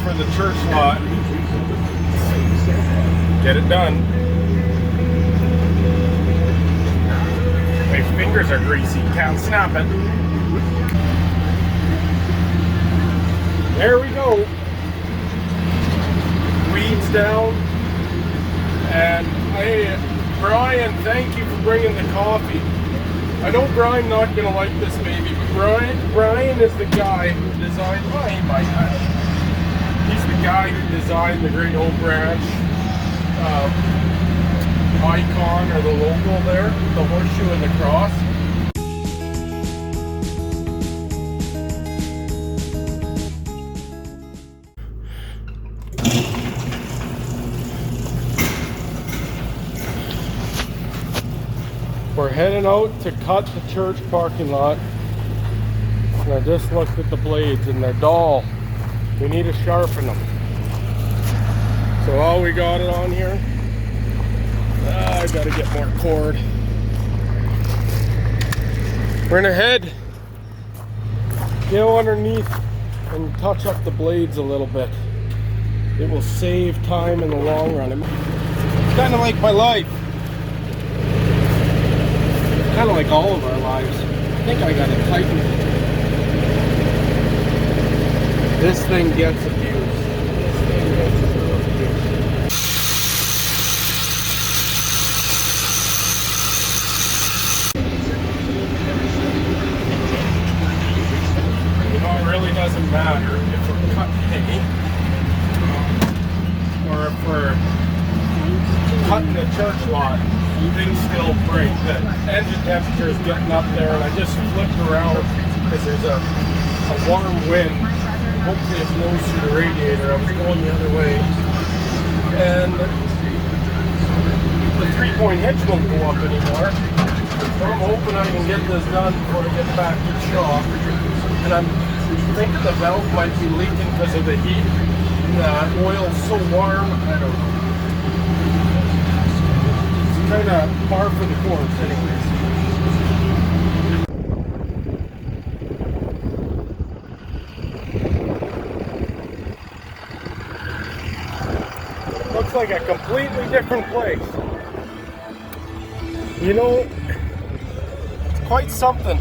for the church lot. Get it done. My fingers are greasy, can't snap it. There we go. Weeds down. And hey, Brian, thank you for bringing the coffee. I know Brian's not gonna like this maybe, but Brian is the guy who designed, well, he might have. He's the guy who designed the Great Oak Ranch icon or the logo there, the horseshoe and the cross. We're heading out to cut the church parking lot, and I just looked at the blades and they're dull. We need to sharpen them. So while we got it on here, I gotta get more cord. We're gonna head, underneath and touch up the blades a little bit. It will save time in the long run. It's kind of like my life. Kind of like all of our lives. I think I got it tightened. This thing gets abused. This thing gets so abused. You know, it really doesn't matter if we're cut hay or if we're cutting the church lot. Things still break. The engine temperature is getting up there, and I just flipped around because there's a warm wind. Hopefully it blows through the radiator. I was going the other way, and the 3-point hitch won't go up anymore. So I'm hoping I can get this done before I get back to the shop. And I'm thinking the valve might be leaking because of the heat. The oil's so warm. I don't know. Kind of par for the course anyways. Looks like a completely different place. You know, it's quite something.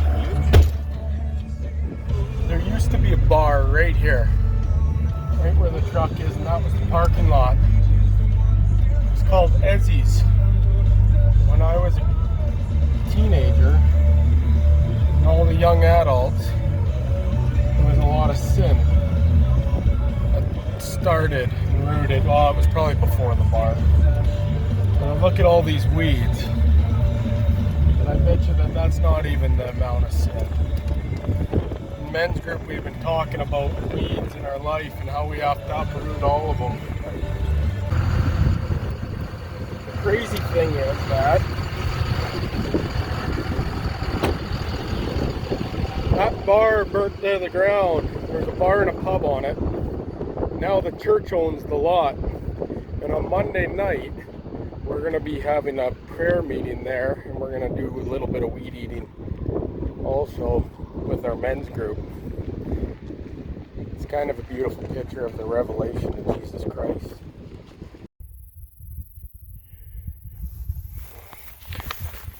There used to be a bar right here, right where the truck is, and that was the parking lot. It's called Ezzy's. When I was a teenager, and all the young adults, there was a lot of sin that started and rooted. Well, it was probably before the bar. But look at all these weeds, and I bet you that that's not even the amount of sin. In men's group, we've been talking about weeds in our life and how we have to uproot all of them. Crazy thing is that bar burnt to the ground. There's a bar and a pub on it. Now the church owns the lot, and on Monday night we're going to be having a prayer meeting there, and we're going to do a little bit of weed eating also with our men's group. It's kind of a beautiful picture of the revelation of Jesus Christ.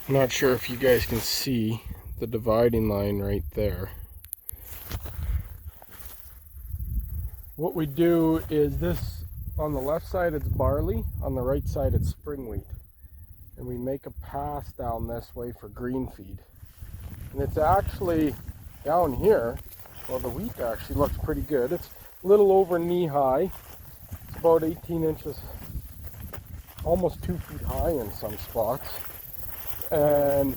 I'm not sure if you guys can see the dividing line right there. What we do is this, on the left side it's barley, on the right side it's spring wheat. And we make a pass down this way for green feed. And it's actually down here, well, the wheat actually looks pretty good. It's a little over knee high. It's about 18 inches, almost 2 feet high in some spots. And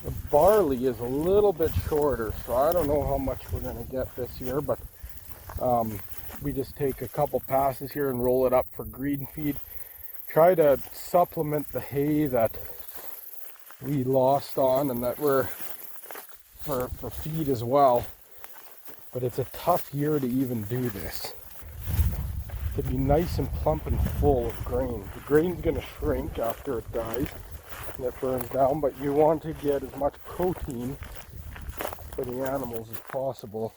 the barley is a little bit shorter, so I don't know how much we're going to get this year, but we just take a couple passes here and roll it up for green feed. Try to supplement the hay that we lost on and that we're for feed as well. But it's a tough year to even do this. To be nice and plump and full of grain. The grain's going to shrink after it dies and it burns down, but you want to get as much protein for the animals as possible.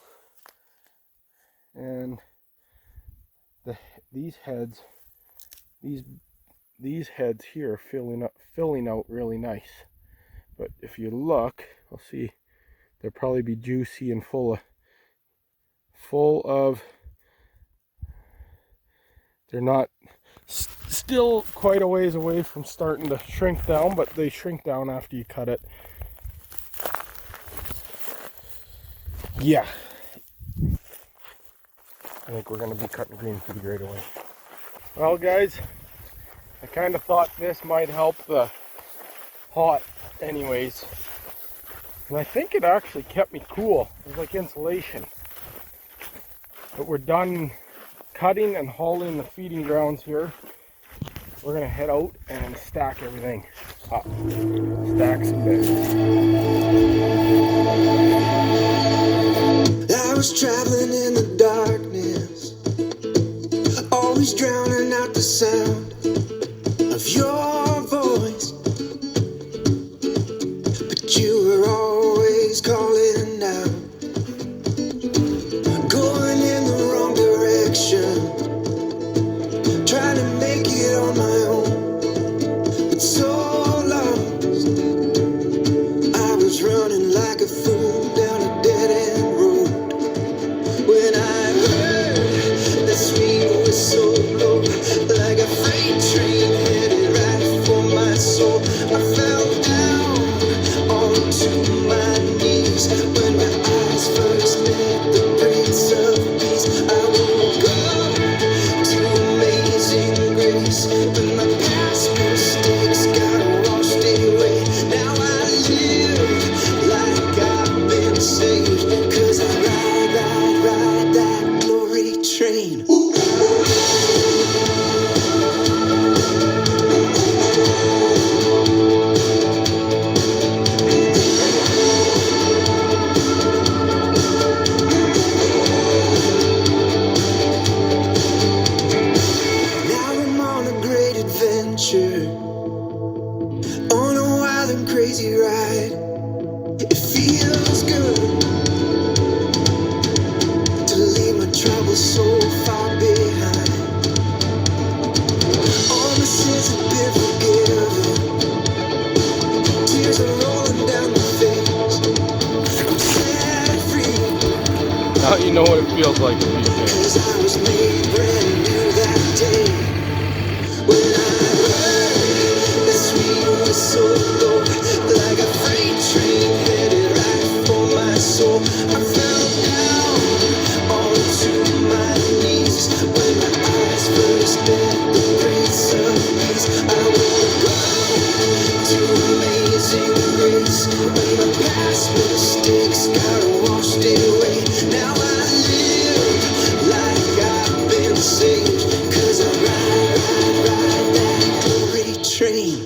And these heads, these heads here are filling out really nice. But if you look, I'll see they'll probably be juicy and full of. They're not still quite a ways away from starting to shrink down, but they shrink down after you cut it. Yeah, I think we're going to be cutting green feed right away. Well, guys, I kind of thought this might help the hot anyways. And I think it actually kept me cool. It was like insulation. But we're done cutting and hauling the feeding grounds here. We're going to head out and stack everything up. Stack some beds. I was traveling in the darkness, always drowning out the sound of your voice, but you were always calling out, going in the wrong direction, trying to make it on my own, but so lost. I was running like a fool down a dead end road. When I heard the sweet whistle blow, like a freight train headed right for my soul, I fell down onto my knees. When my eyes first met the Prince of Peace, I woke up to amazing grace. When my past mistakes got washed away, now I live like I've been saved, 'cause I ride that glory train. Now I'm on a great adventure, on a wild and crazy ride. It feels good to leave my troubles so far behind. All my sins have been forgiven, tears are rolling down my face. I'm set free, Now you know what it feels like to be saved. 'cause I was made brand new that day. When I heard the sweet whistle blow, like a freight train headed right for my soul, I fell down onto my knees. When my eyes first met the Prince of Peace, I woke up to amazing grace. When my past mistakes got washed away, now I live like I've been saved, 'cause I ride that glory train.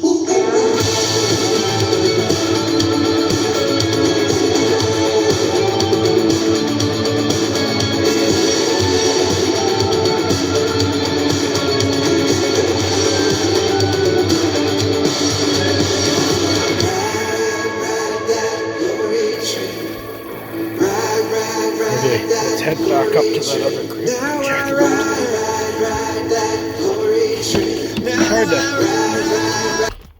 Okay, let's head back up to that other creek and check it out.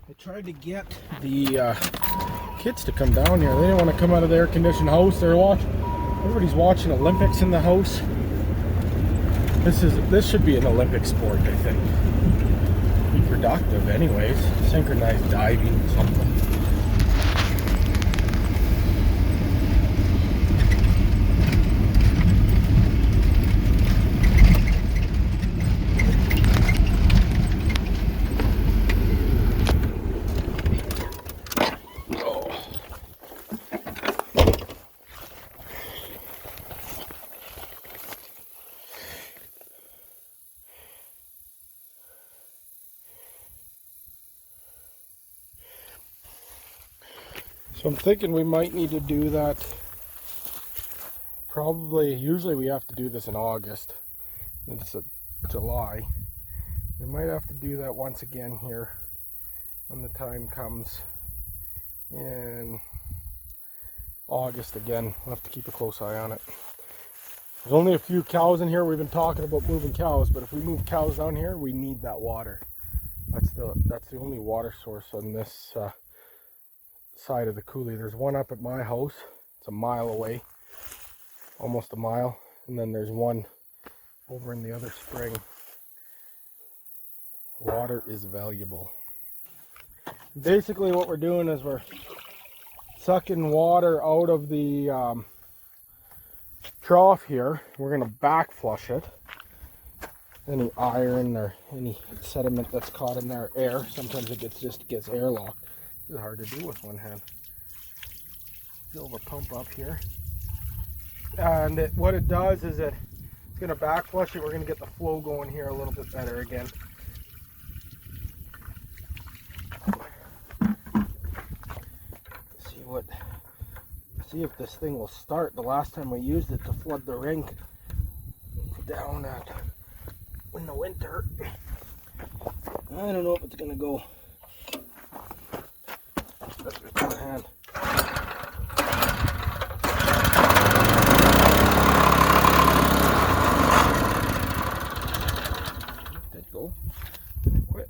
I tried to get the kids to come down here. They didn't want to come out of the air-conditioned house. Everybody's watching Olympics in the house. This should be an Olympic sport, I think. Be productive, anyways. Synchronized diving, something. So I'm thinking we might need to do that usually we have to do this in August. It's July. We might have to do that once again here when the time comes in August again. We'll have to keep a close eye on it. There's only a few cows in here. We've been talking about moving cows, but if we move cows down here, we need that water. That's the only water source on this side of the coulee. There's one up at my house. It's a mile away, almost a mile, and then there's one over in the other spring. Water is valuable. Basically what we're doing is we're sucking water out of the trough here. We're going to back flush it. Any iron or any sediment that's caught in there, air. Sometimes it just gets airlocked. It's hard to do with one hand. Fill the pump up here. And what it does is it's going to back flush it. We're going to get the flow going here a little bit better again. See if this thing will start. The last time we used it to flood the rink down in the winter, I don't know if it's gonna go. That's with one hand. Did it go? Did it quit?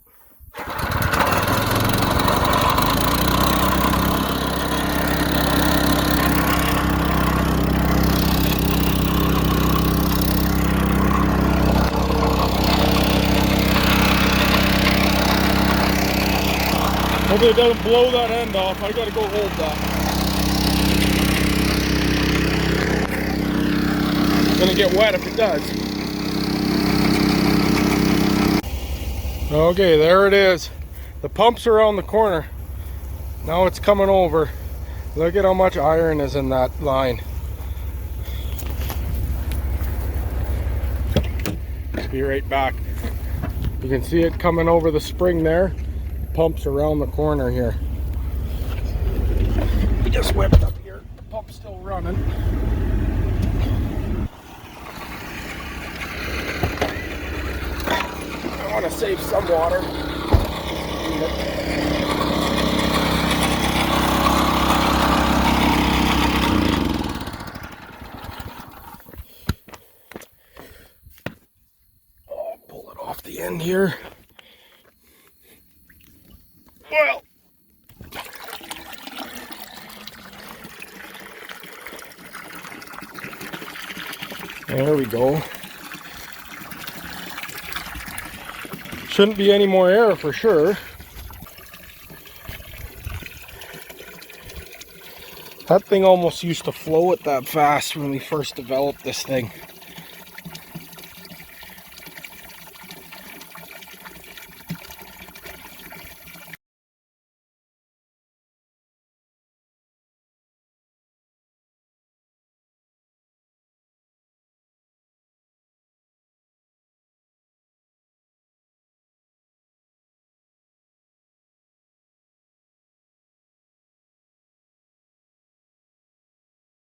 Hopefully it doesn't blow that end off. I gotta go hold that. It's gonna get wet if it does. Okay, there it is. The pump's around the corner. Now it's coming over. Look at how much iron is in that line. Be right back. You can see it coming over the spring there. Pump's around the corner here. We just whipped up here. The pump's still running. I want to save some water. Oh, pull it off the end here. Well, there we go. Shouldn't be any more air for sure. That thing almost used to flow it that fast when we first developed this thing.